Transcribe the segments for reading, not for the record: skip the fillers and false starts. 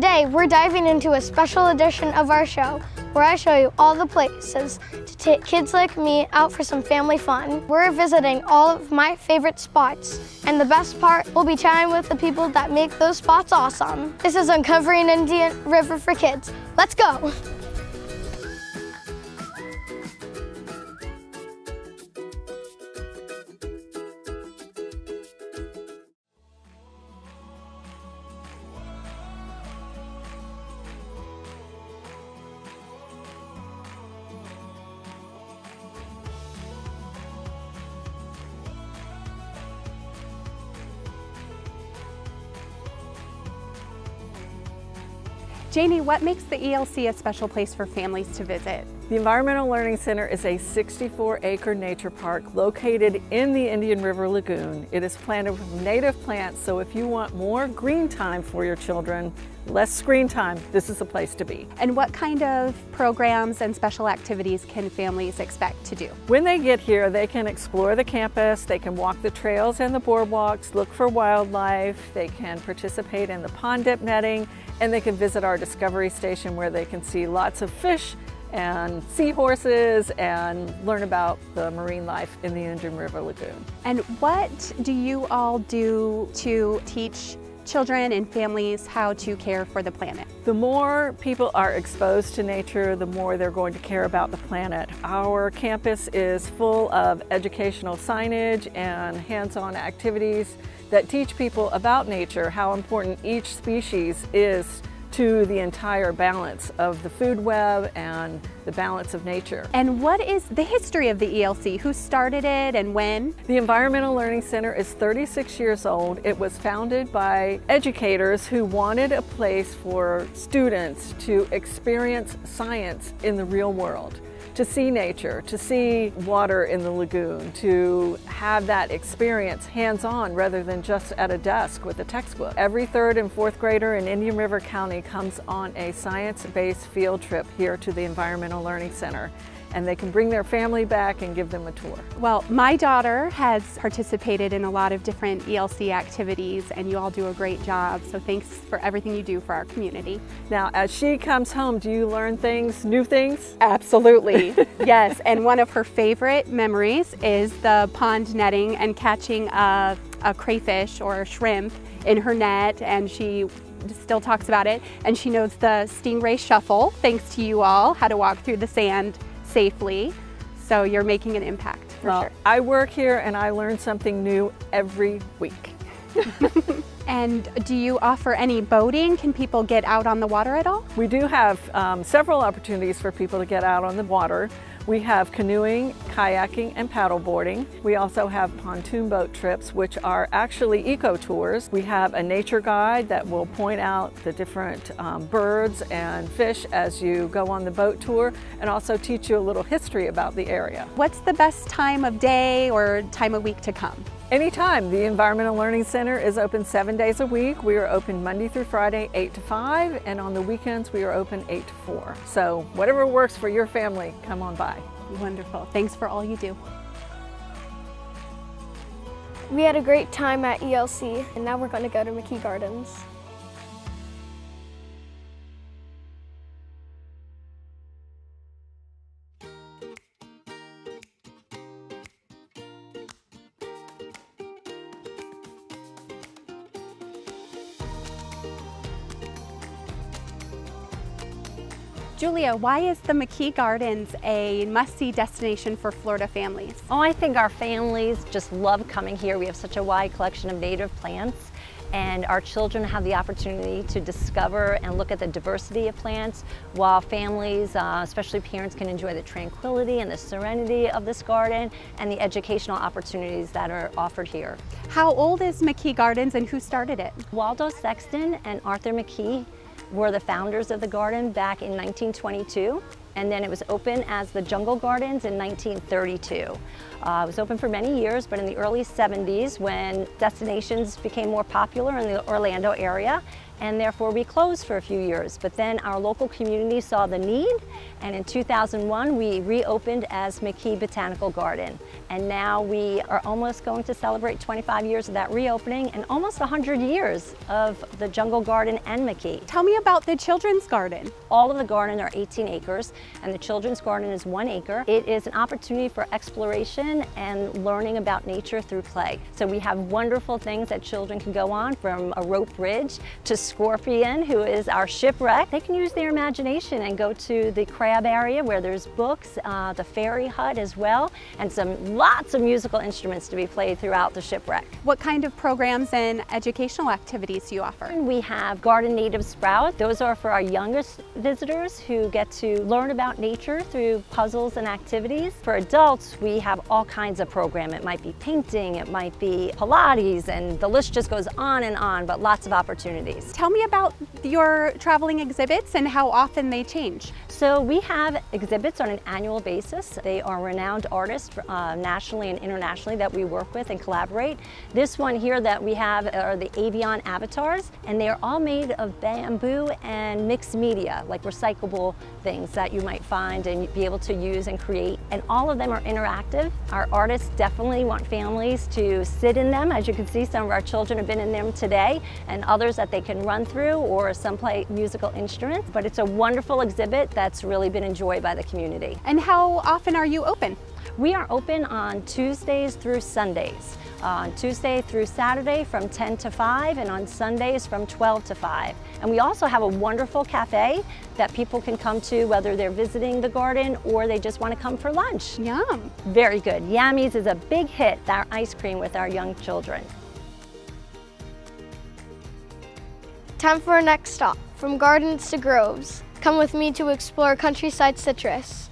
Today, we're diving into a special edition of our show where I show you all the places to take kids like me out for some family fun. We're visiting all of my favorite spots, and the best part, we'll be chatting with the people that make those spots awesome. This is Uncovering Indian River for Kids. Let's go! Janie, what makes the ELC a special place for families to visit? The Environmental Learning Center is a 64-acre nature park located in the Indian River Lagoon. It is planted with native plants, so if you want more green time for your children, less screen time, this is the place to be. And what kind of programs and special activities can families expect to do? When they get here, they can explore the campus, they can walk the trails and the boardwalks, look for wildlife, they can participate in the pond dip netting, and they can visit our Discovery Station where they can see lots of fish and seahorses and learn about the marine life in the Indian River Lagoon. And what do you all do to teach children and families how to care for the planet? The more people are exposed to nature, the more they're going to care about the planet. Our campus is full of educational signage and hands-on activities that teach people about nature, how important each species is to the entire balance of the food web and the balance of nature. And what is the history of the ELC? Who started it and when? The Environmental Learning Center is 36 years old. It was founded by educators who wanted a place for students to experience science in the real world, to see nature, to see water in the lagoon, to have that experience hands-on rather than just at a desk with a textbook. Every third and fourth grader in Indian River County comes on a science-based field trip here to the Environmental Learning Center, and they can bring their family back and give them a tour. Well, my daughter has participated in a lot of different ELC activities, and you all do a great job, so thanks for everything you do for our community. Now, as she comes home, do you learn things, new things? Absolutely, yes, and one of her favorite memories is the pond netting and catching a crayfish or a shrimp in her net, and she still talks about it, and she knows the stingray shuffle, thanks to you all, how to walk through the sand safely. So you're making an impact, for sure. I work here and I learn something new every week. And do you offer any boating? Can people get out on the water at all? We do have several opportunities for people to get out on the water. We have canoeing, kayaking, and paddleboarding. We also have pontoon boat trips, which are actually eco-tours. We have a nature guide that will point out the different birds and fish as you go on the boat tour, and also teach you a little history about the area. What's the best time of day or time of week to come? Anytime. The Environmental Learning Center is open 7 days a week. We are open Monday through Friday, 8 to 5, and on the weekends we are open 8 to 4. So whatever works for your family, come on by. Wonderful. Thanks for all you do. We had a great time at ELC, and now we're going to go to McKee Gardens. Julia, why is the McKee Gardens a must-see destination for Florida families? Oh, I think our families just love coming here. We have such a wide collection of native plants, and our children have the opportunity to discover and look at the diversity of plants, while families, especially parents, can enjoy the tranquility and the serenity of this garden and the educational opportunities that are offered here. How old is McKee Gardens and who started it? Waldo Sexton and Arthur McKee were the founders of the garden back in 1922, and then it was open as the Jungle Gardens in 1932. It was open for many years, but in the early 70s, when destinations became more popular in the Orlando area, and therefore we closed for a few years. But then our local community saw the need, and in 2001 we reopened as McKee Botanical Garden. And now we are almost going to celebrate 25 years of that reopening and almost 100 years of the Jungle Garden and McKee. Tell me about the children's garden. All of the garden are 18 acres and the children's garden is 1 acre. It is an opportunity for exploration and learning about nature through play. So we have wonderful things that children can go on, from a rope bridge to Scorpion, who is our shipwreck. They can use their imagination and go to the crab area where there's books, the fairy hut as well, and lots of musical instruments to be played throughout the shipwreck. What kind of programs and educational activities do you offer? We have Garden Native Sprout. Those are for our youngest visitors who get to learn about nature through puzzles and activities. For adults, we have all kinds of programs. It might be painting, it might be Pilates, and the list just goes on and on, but lots of opportunities. Tell me about your traveling exhibits and how often they change. So we have exhibits on an annual basis. They are renowned artists nationally and internationally that we work with and collaborate. This one here that we have are the avian avatars, and they are all made of bamboo and mixed media, like recyclable things that you might find and be able to use and create. And all of them are interactive. Our artists definitely want families to sit in them. As you can see, some of our children have been in them today, and others that they can run through, or some play musical instruments. But it's a wonderful exhibit that's really been enjoyed by the community. And how often are you open? We are open on Tuesdays through Sundays. On Tuesday through Saturday from 10 to 5, and on Sundays from 12 to 5. And we also have a wonderful cafe that people can come to, whether they're visiting the garden or they just want to come for lunch. Yum. Very good. Yammy's is a big hit, our ice cream with our young children. Time for our next stop. From gardens to groves, come with me to explore countryside citrus.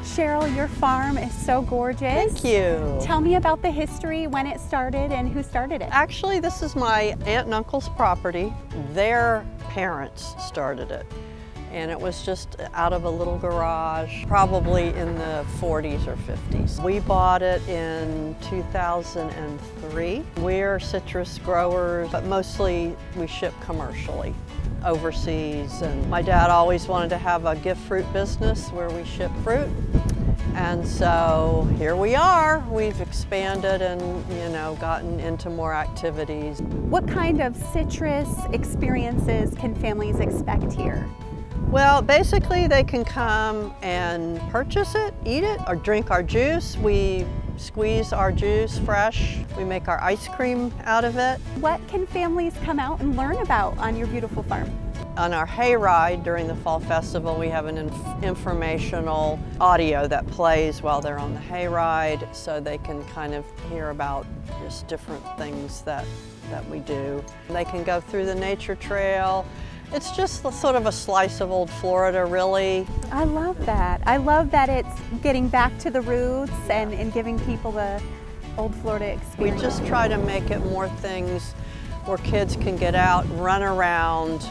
Cheryl, your farm is so gorgeous. Thank you. Tell me about the history, when it started, and who started it. Actually, this is my aunt and uncle's property. Their parents started it. And it was just out of a little garage, probably in the 40s or 50s. We bought it in 2003. We're citrus growers, but mostly we ship commercially overseas. And my dad always wanted to have a gift fruit business where we ship fruit. And so here we are. We've expanded and, gotten into more activities. What kind of citrus experiences can families expect here? Well, basically they can come and purchase it, eat it, or drink our juice. We squeeze our juice fresh. We make our ice cream out of it. What can families come out and learn about on your beautiful farm? On our hayride during the Fall Festival, we have an informational audio that plays while they're on the hayride, so they can kind of hear about just different things that we do. They can go through the nature trail. It's just sort of a slice of old Florida, really. I love that. I love that it's getting back to the roots and giving people the old Florida experience. We just try to make it more things where kids can get out, run around,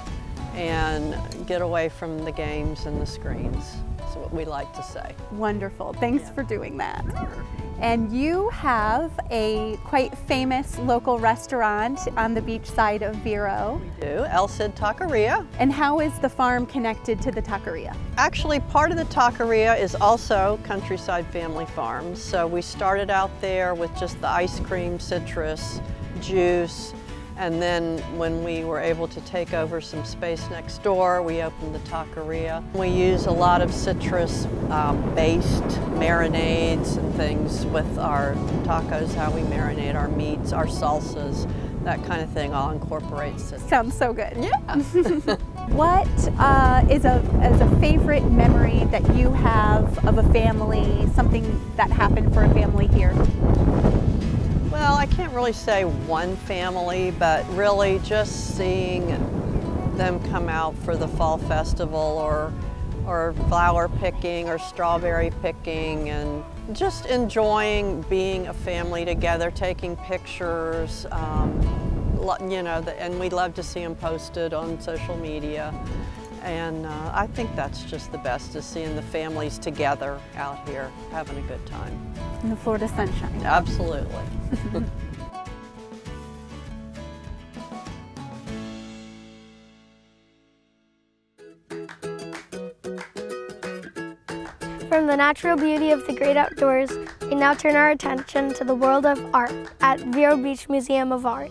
and get away from the games and the screens. That's what we like to say. Wonderful. Thanks for doing that. And you have a quite famous local restaurant on the beach side of Vero. We do, El Cid Taqueria. And how is the farm connected to the taqueria? Actually, part of the taqueria is also Countryside Family Farms. So we started out there with just the ice cream, citrus, juice, and then when we were able to take over some space next door, we opened the taqueria. We use a lot of citrus-based marinades and things with our tacos, how we marinate our meats, our salsas, that kind of thing all incorporates citrus. Sounds so good. Yeah. What is a favorite memory that you have of a family, something that happened for a family here? Well, I can't really say one family, but really just seeing them come out for the Fall Festival or flower picking or strawberry picking, and Just enjoying being a family together, taking pictures, you know, and we love to see them posted on social media. And I think that's just the best, is seeing the families together out here having a good time. In the Florida sunshine. Absolutely. From the natural beauty of the great outdoors, we now turn our attention to the world of art at Vero Beach Museum of Art.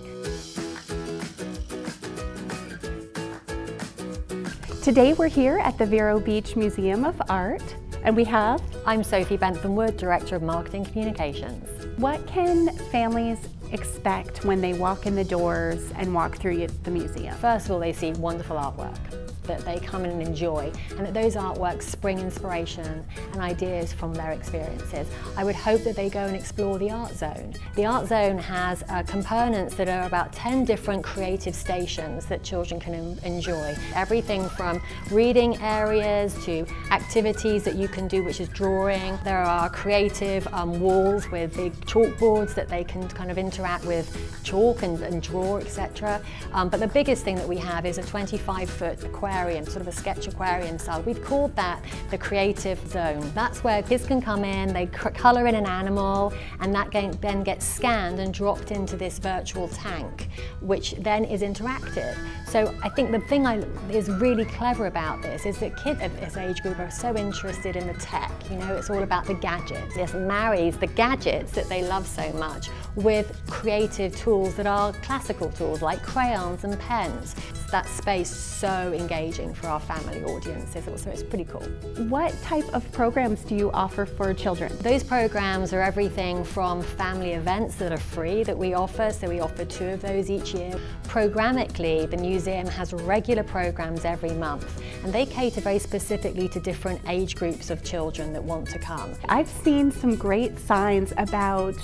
Today we're here at the Vero Beach Museum of Art, and we have... I'm Sophie Bentham-Wood, Director of Marketing Communications. What can families expect when they walk in the doors and walk through the museum? First of all, they see wonderful artwork that they come in and enjoy, and that those artworks spring inspiration and ideas from their experiences. I would hope that they go and explore the art zone. The art zone has components that are about 10 different creative stations that children can enjoy. Everything from reading areas to activities that you can do, which is drawing. There are creative walls with big chalkboards that they can kind of interact with chalk and draw, etc. But the biggest thing that we have is a 25-foot aquarium, sort of a sketch aquarium style. We've called that the creative zone. That's where kids can come in, they colour in an animal, and that then gets scanned and dropped into this virtual tank, which then is interactive. So I think the thing is really clever about this is that kids of this age group are so interested in the tech. You know, it's all about the gadgets. This marries the gadgets that they love so much with creative tools that are classical tools like crayons and pens. That space so engaging for our family audiences, so it's pretty cool. What type of programs do you offer for children? Those programs are everything from family events that are free that we offer, so we offer 2 of those each year. Programmatically, the museum has regular programs every month, and they cater very specifically to different age groups of children that want to come. I've seen some great signs about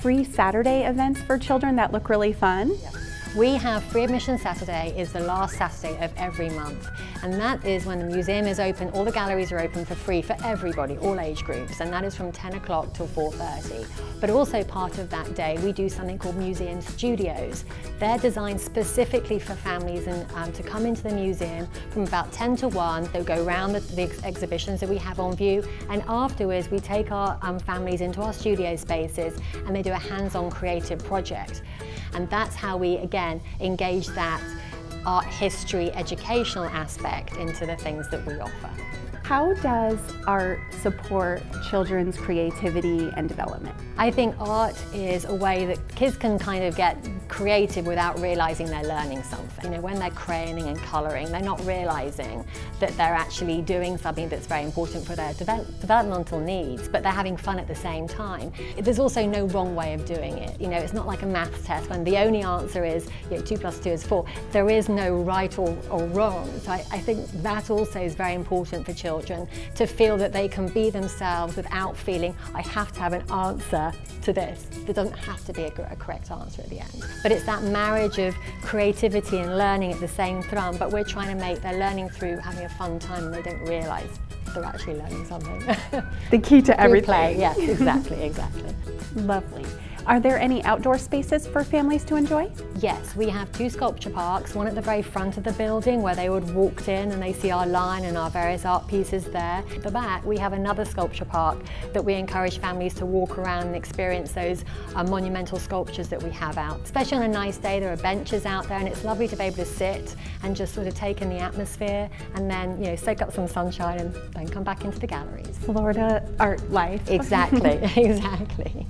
free Saturday events for children that look really fun. Yeah. We have Free Admission Saturday is the last Saturday of every month, and that is when the museum is open. All the galleries are open for free for everybody, all age groups, and that is from 10 o'clock till 4:30. But also part of that day we do something called Museum Studios. They're designed specifically for families and to come into the museum from about 10 to 1. They'll go around the exhibitions that we have on view, and afterwards we take our families into our studio spaces and they do a hands-on creative project. And that's how we, again, engage that art history educational aspect into the things that we offer. How does art support children's creativity and development? I think art is a way that kids can kind of get creative without realizing they're learning something. You know, when they're crayoning and coloring, they're not realizing that they're actually doing something that's very important for their developmental needs, but they're having fun at the same time. There's also no wrong way of doing it. You know, it's not like a maths test when the only answer is, you know, 2 + 2 is 4. There is no right or wrong. So I think that also is very important for children, to feel that they can be themselves without feeling, I have to have an answer to this. There doesn't have to be a correct answer at the end. But it's that marriage of creativity and learning at the same time, but we're trying to make their learning through having a fun time and they don't realise they're actually learning something. The key to everything. Play, yes, exactly, exactly. Lovely. Are there any outdoor spaces for families to enjoy? Yes, we have 2 sculpture parks, one at the very front of the building where they would walk in and they see our line and our various art pieces there. At the back we have another sculpture park that we encourage families to walk around and experience those monumental sculptures that we have out. Especially on a nice day, there are benches out there and it's lovely to be able to sit and just sort of take in the atmosphere and then, you know, soak up some sunshine and then come back into the galleries. Florida art life. Exactly, exactly.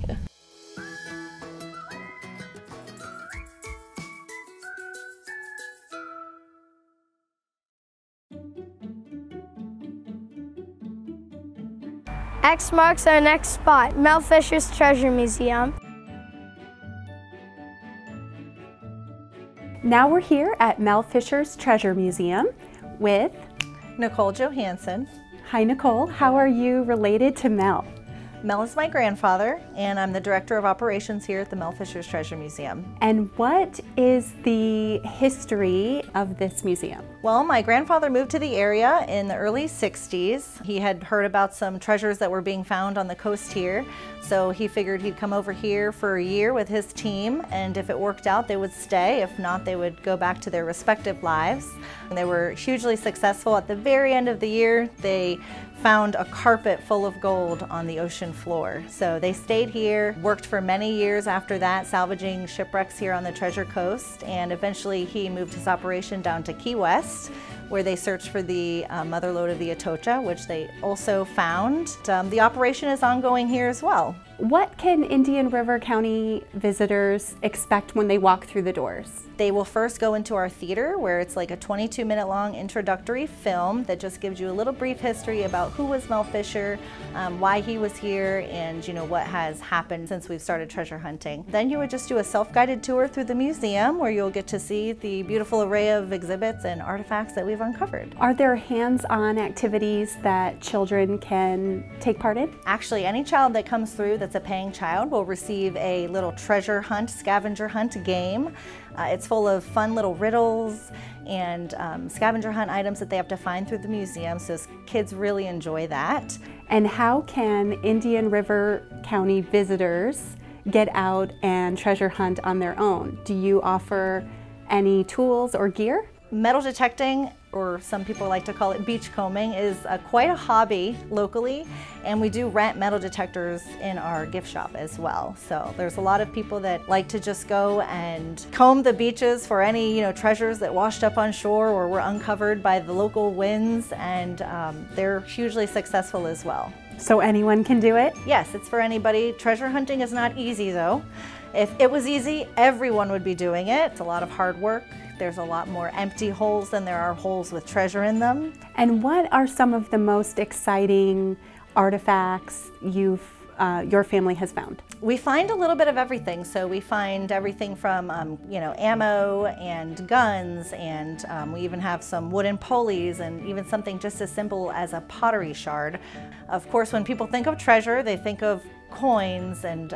X marks our next spot, Mel Fisher's Treasure Museum. Now we're here at Mel Fisher's Treasure Museum with Nicole Johansson. Hi Nicole, how are you related to Mel? Mel is my grandfather, and I'm the Director of Operations here at the Mel Fisher Treasure Museum. And what is the history of this museum? Well, my grandfather moved to the area in the early 60s. He had heard about some treasures that were being found on the coast here, so he figured he'd come over here for a year with his team, and if it worked out, they would stay. If not, they would go back to their respective lives. And they were hugely successful. At the very end of the year, they found a carpet full of gold on the ocean floor. So they stayed here, worked for many years after that, salvaging shipwrecks here on the Treasure Coast, and eventually he moved his operation down to Key West, where they searched for the mother lode of the Atocha, which they also found. The operation is ongoing here as well. What can Indian River County visitors expect when they walk through the doors? They will first go into our theater, where it's like a 22-minute long introductory film that just gives you a little brief history about who was Mel Fisher, why he was here, and what has happened since we've started treasure hunting. Then you would just do a self-guided tour through the museum, where you'll get to see the beautiful array of exhibits and artifacts that we've uncovered. Are there hands-on activities that children can take part in? Actually, any child that comes through that's a paying child will receive a little treasure hunt, scavenger hunt game. It's full of fun little riddles and scavenger hunt items that they have to find through the museum, so kids really enjoy that. And how can Indian River County visitors get out and treasure hunt on their own? Do you offer any tools or gear? Metal detecting, or some people like to call it beachcombing, is quite a hobby locally, and we do rent metal detectors in our gift shop as well. So there's a lot of people that like to just go and comb the beaches for any treasures that washed up on shore or were uncovered by the local winds, and they're hugely successful as well. So anyone can do it? Yes, it's for anybody. Treasure hunting is not easy though. If it was easy, everyone would be doing it. It's a lot of hard work. There's a lot more empty holes than there are holes with treasure in them. And what are some of the most exciting artifacts your family has found? We find a little bit of everything. So we find everything from ammo and guns, and we even have some wooden pulleys, and even something just as simple as a pottery shard. Of course, when people think of treasure, they think of coins and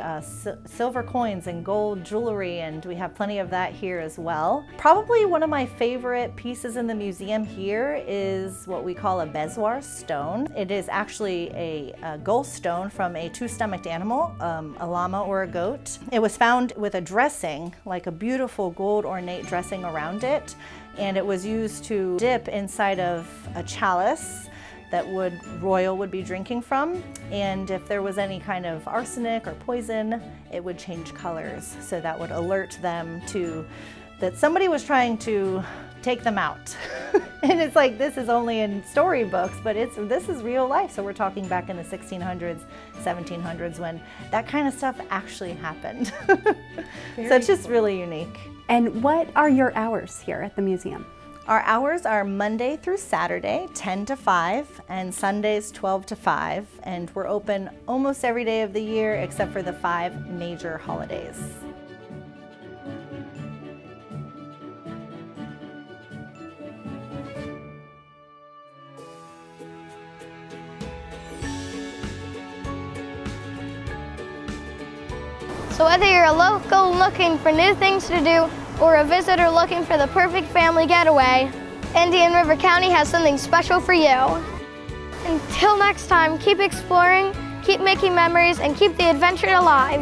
silver coins and gold jewelry, and we have plenty of that here as well. Probably one of my favorite pieces in the museum here is what we call a bezoar stone. It is actually a gold stone from a two-stomached animal, a llama or a goat. It was found with a dressing, like a beautiful gold ornate dressing around it, and it was used to dip inside of a chalice that royal would be drinking from, and if there was any kind of arsenic or poison, it would change colors, so that would alert them that somebody was trying to take them out. And it's like, this is only in storybooks, but this is real life. So we're talking back in the 1600s, 1700s, when that kind of stuff actually happened. So it's just really unique. And what are your hours here at the museum? Our hours are Monday through Saturday, 10 to 5, and Sundays, 12 to 5, and we're open almost every day of the year except for the 5 major holidays. So whether you're a local looking for new things to do or a visitor looking for the perfect family getaway, Indian River County has something special for you. Until next time, keep exploring, keep making memories, and keep the adventure alive.